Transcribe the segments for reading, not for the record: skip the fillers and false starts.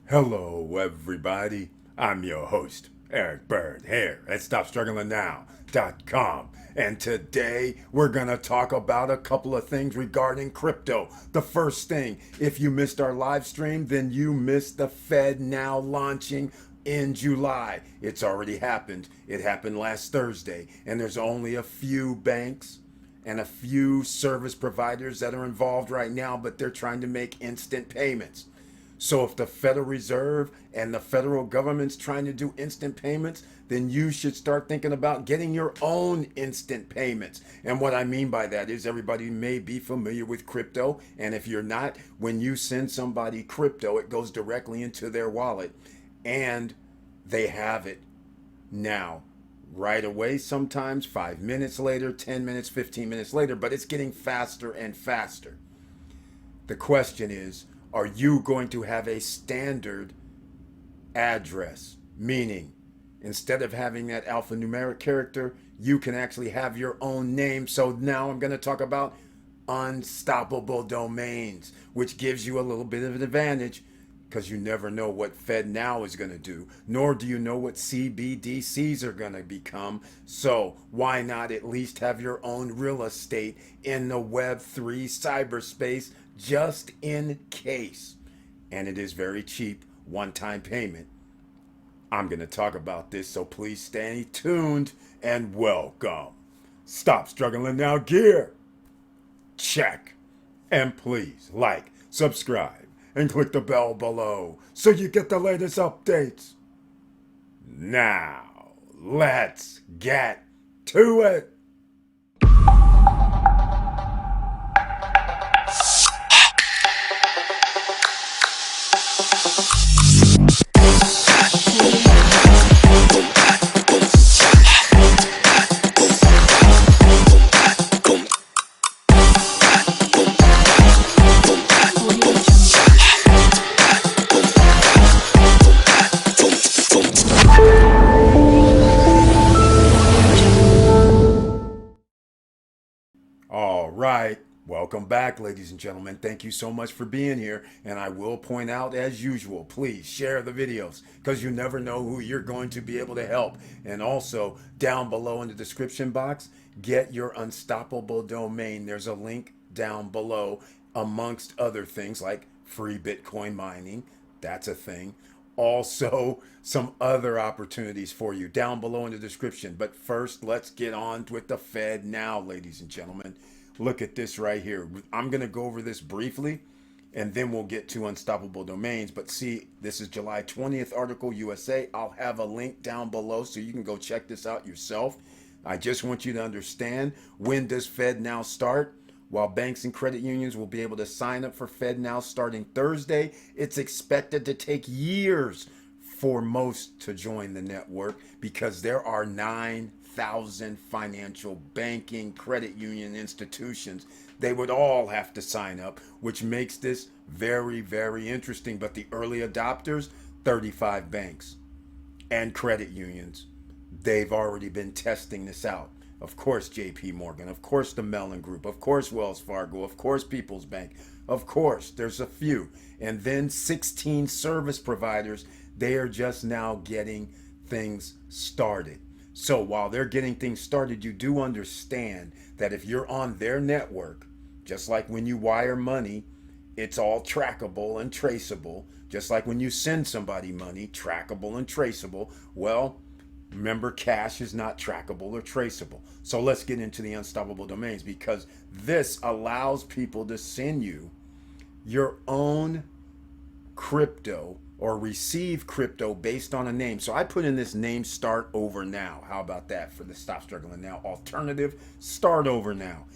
Hello, everybody. I'm your host, Eric Bird, here at StopStrugglingNow.com. And today we're going to talk about a couple of things regarding crypto. The first thing, if you missed our live stream, then you missed the FedNow launching in July. It's already happened. It happened last Thursday, and there's only a few banks and a few service providers that are involved right now, but they're trying to make instant payments. So if the Federal Reserve and the federal government's trying to do instant payments, then you should start thinking about getting your own instant payments. And what I mean by that is everybody may be familiar with crypto. And if you're not, when you send somebody crypto, it goes directly into their wallet and they have it now right away, sometimes 5 minutes later, 10 minutes, 15 minutes later, but it's getting faster and faster. The question is, are you going to have a standard address? Meaning, instead of having that alphanumeric character, you can actually have your own name. So now I'm going to talk about unstoppable domains, which gives you a little bit of an advantage because you never know what FedNow is going to do, nor do you know what CBDCs are going to become. So why not at least have your own real estate in the Web3 cyberspace just in case? And it is very cheap, one-time payment. I'm going to talk about this, so please stay tuned and welcome. Stop struggling now, gear. Check. And please like, subscribe, and click the bell below so you get the latest updates. Now, let's get to it. All right. Welcome back, ladies and gentlemen. Thank you so much for being here. And I will point out, as usual, please share the videos because you never know who you're going to be able to help. And also, down below in the description box, get your unstoppable domain. There's a link down below, amongst other things like free Bitcoin mining. That's a thing. Also, some other opportunities for you down below in the description. But first, let's get on with the FedNow, ladies and gentlemen. Look at this right here. I'm going to go over this briefly and then we'll get to unstoppable domains. But see, this is July 20th article, USA. I'll have a link down below so you can go check this out yourself. I just want you to understand, when does FedNow start? While banks and credit unions will be able to sign up for FedNow starting Thursday, it's expected to take years for most to join the network because there are 9,000 financial banking credit union institutions. They would all have to sign up, which makes this very, very interesting. But the early adopters, 35 banks and credit unions, they've already been testing this out. Of course, JP Morgan, of course, the Mellon Group, of course, Wells Fargo, of course, People's Bank, of course, there's a few. And then 16 service providers, they are just now getting things started. So while they're getting things started, you do understand that if you're on their network, just like when you wire money, it's all trackable and traceable. Just like when you send somebody money, trackable and traceable. Well, remember, cash is not trackable or traceable. So let's get into the unstoppable domains because this allows people to send you your own crypto or receive crypto based on a name. So I put in this name, start over now. How about that for the Stop Struggling Now alternative? Start over now.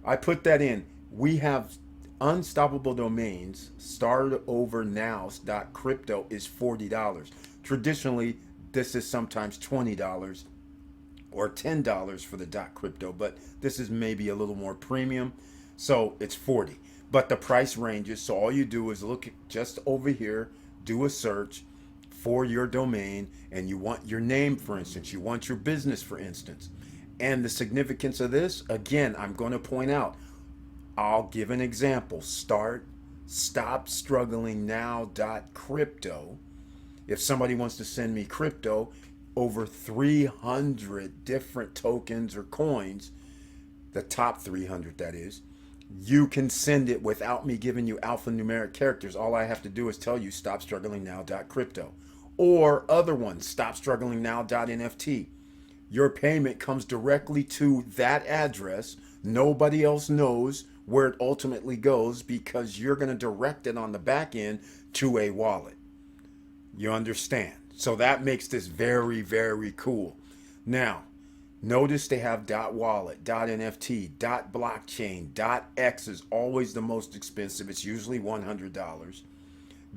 I put that in. We have unstoppable domains. Startovernow.crypto is $40. Traditionally, this is sometimes $20 or $10 for the .crypto, but this is maybe a little more premium, so it's $40. But the price ranges, so all you do is look just over here, do a search for your domain, and you want your name, for instance, you want your business, for instance. And the significance of this, again, I'm going to point out, I'll give an example. Start stopstrugglingnow.crypto. If somebody wants to send me crypto, over 300 different tokens or coins, the top 300 that is, you can send it without me giving you alphanumeric characters. All I have to do is tell you stopstrugglingnow.crypto. Or other ones, stopstrugglingnow.nft. Your payment comes directly to that address. Nobody else knows where it ultimately goes because you're going to direct it on the back end to a wallet. You understand? So that makes this very, very cool. Now, notice they have .wallet, .nft, .blockchain, .x is always the most expensive. It's usually $100.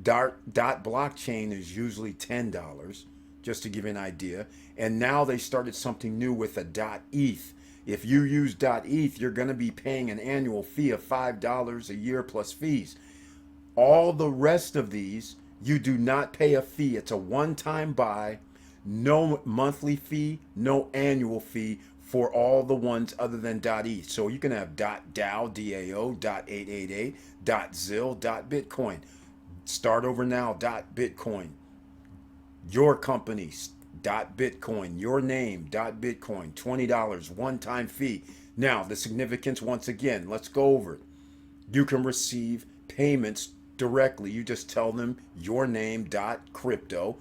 .blockchain is usually $10, just to give you an idea. And now they started something new with a .eth. If you use .eth, you're going to be paying an annual fee of $5 a year plus fees. All the rest of these, you do not pay a fee. It's a one-time buy, no monthly fee, no annual fee for all the ones other than .eth. So you can have .dao, D-A-O, .888, .zil, .bitcoin. Start over now, .bitcoin. Your company, .bitcoin. Your name, .bitcoin. $20, one-time fee. Now, the significance, once again, let's go over it. You can receive payments directly. You just tell them your name .crypto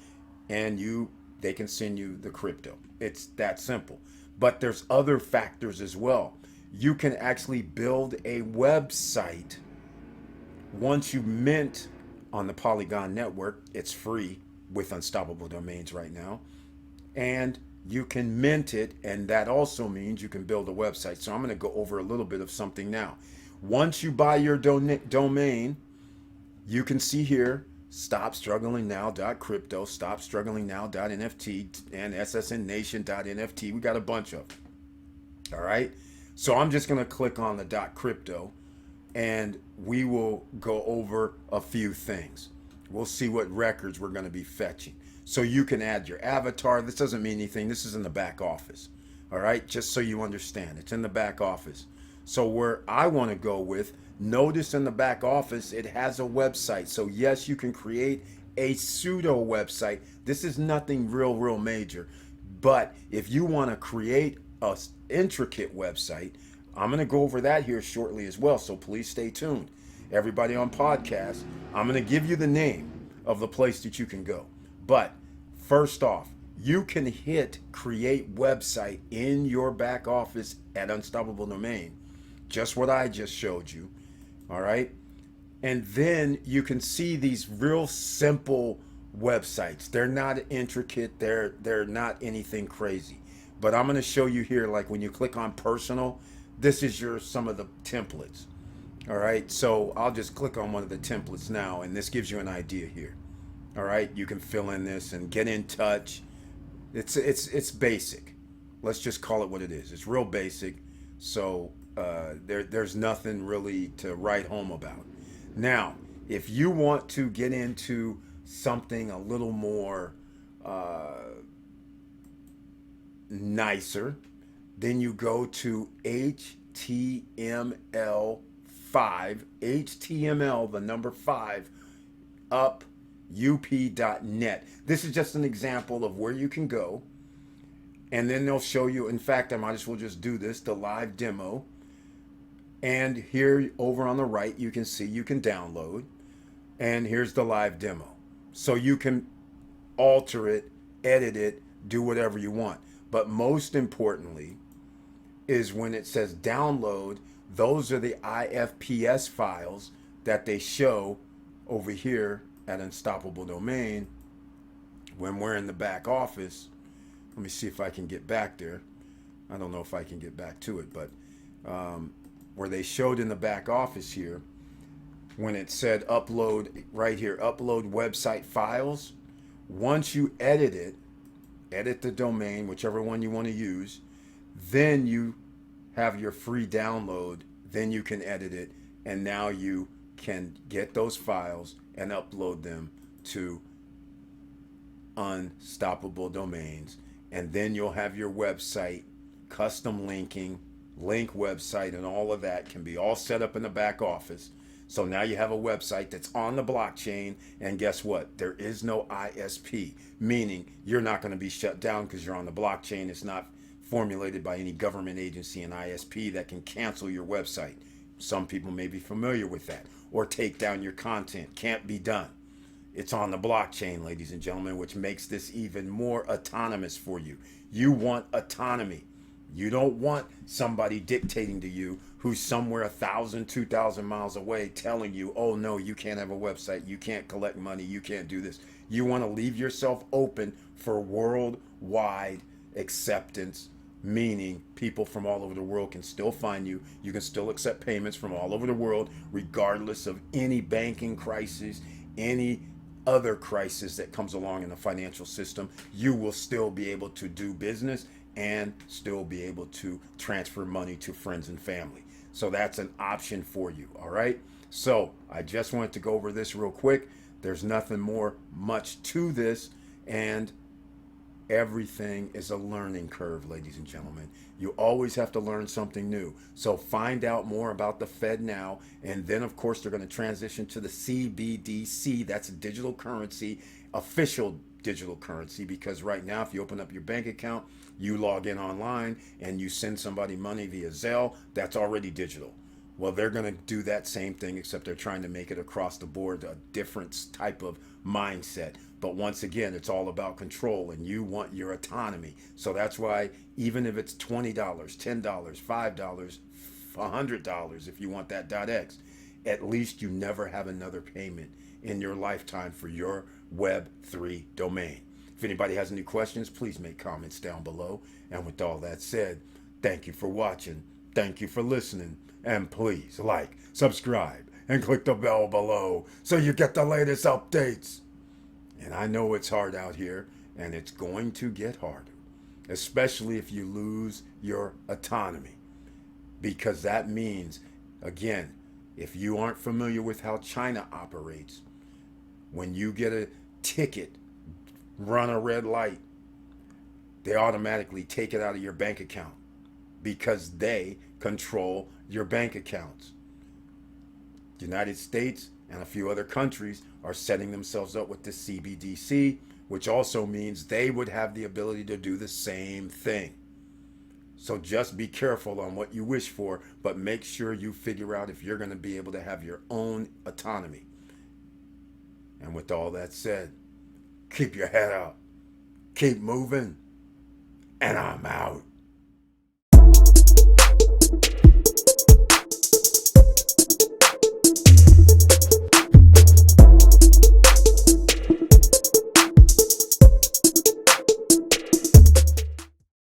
and they can send you the crypto. It's that simple. But there's other factors as well. You can actually build a website once you mint on the Polygon network. It's free with Unstoppable Domains right now. And you can mint it, and that also means you can build a website. So I'm going to go over a little bit of something now. Once you buy your domain, you can see here, stopstrugglingnow.crypto, stopstrugglingnow.nft, and ssnnation.nft. We got a bunch of them. All right. So I'm just going to click on the .crypto, and we will go over a few things. We'll see what records we're going to be fetching. So you can add your avatar. This doesn't mean anything. This is in the back office. All right. Just so you understand, it's in the back office. So where I want to go with, notice in the back office, it has a website. So yes, you can create a pseudo website. This is nothing real major. But if you want to create an intricate website, I'm going to go over that here shortly as well. So please stay tuned. Everybody on podcast, I'm going to give you the name of the place that you can go. But first off, you can hit create website in your back office at Unstoppable Domain. Just what I just showed you. All right. And then you can see these real simple websites. They're not intricate. They're not anything crazy. But I'm going to show you here, like when you click on personal, this is some of the templates. All right. So I'll just click on one of the templates now, and this gives you an idea here. All right. You can fill in this and get in touch. It's basic. Let's just call it what it is. It's real basic. So there's nothing really to write home about. Now, if you want to get into something a little more nicer, then you go to HTML5, HTML, the number 5, up.up.net. This is just an example of where you can go. And then they'll show you, in fact, I might as well just do this, the live demo. And here over on the right, you can see you can download. And here's the live demo. So you can alter it, edit it, do whatever you want. But most importantly is when it says download, those are the IFPS files that they show over here at Unstoppable Domain when we're in the back office. Let me see if I can get back there. I don't know if I can get back to it, but where they showed in the back office here, when it said upload right here, upload website files, once you edit it, edit the domain, whichever one you want to use, then you have your free download, then you can edit it, and now you can get those files and upload them to Unstoppable Domains. And then you'll have your website, custom linking, link website, and all of that can be all set up in the back office. So now you have a website that's on the blockchain, and guess what? There is no ISP, meaning you're not going to be shut down because you're on the blockchain. It's not formulated by any government agency and ISP that can cancel your website. Some people may be familiar with that, or take down your content. Can't be done. It's on the blockchain, ladies and gentlemen, which makes this even more autonomous for you. You want autonomy. You don't want somebody dictating to you who's somewhere 1,000, 2,000 miles away telling you, oh no, you can't have a website, you can't collect money, you can't do this. You want to leave yourself open for worldwide acceptance, meaning people from all over the world can still find you. You can still accept payments from all over the world, regardless of any banking crisis, any other crisis that comes along in the financial system. You will still be able to do business and still be able to transfer money to friends and family. So that's an option for you. All right. So I just wanted to go over this real quick. There's nothing more much to this, and everything is a learning curve, ladies and gentlemen. You always have to learn something new. So find out more about the FedNow, and then of course they're going to transition to the CBDC. That's a digital currency, official digital currency, because right now if you open up your bank account, you log in online and you send somebody money via Zelle, that's already digital. Well, they're going to do that same thing, except they're trying to make it across the board, a different type of mindset. But once again, it's all about control, and you want your autonomy. So that's why even if it's $20, $10, $5, $100, if you want that .x, at least you never have another payment in your lifetime for your Web3 domain. If anybody has any questions, please make comments down below. And with all that said, thank you for watching. Thank you for listening. And please like, subscribe, and click the bell below so you get the latest updates. And I know it's hard out here, and it's going to get harder, especially if you lose your autonomy. Because that means, again, if you aren't familiar with how China operates, when you get a ticket, run a red light, they automatically take it out of your bank account because they control your bank accounts. The United States and a few other countries are setting themselves up with the CBDC, which also means they would have the ability to do the same thing. So just be careful on what you wish for, but make sure you figure out if you're going to be able to have your own autonomy. And with all that said, keep your head up, keep moving, and I'm out.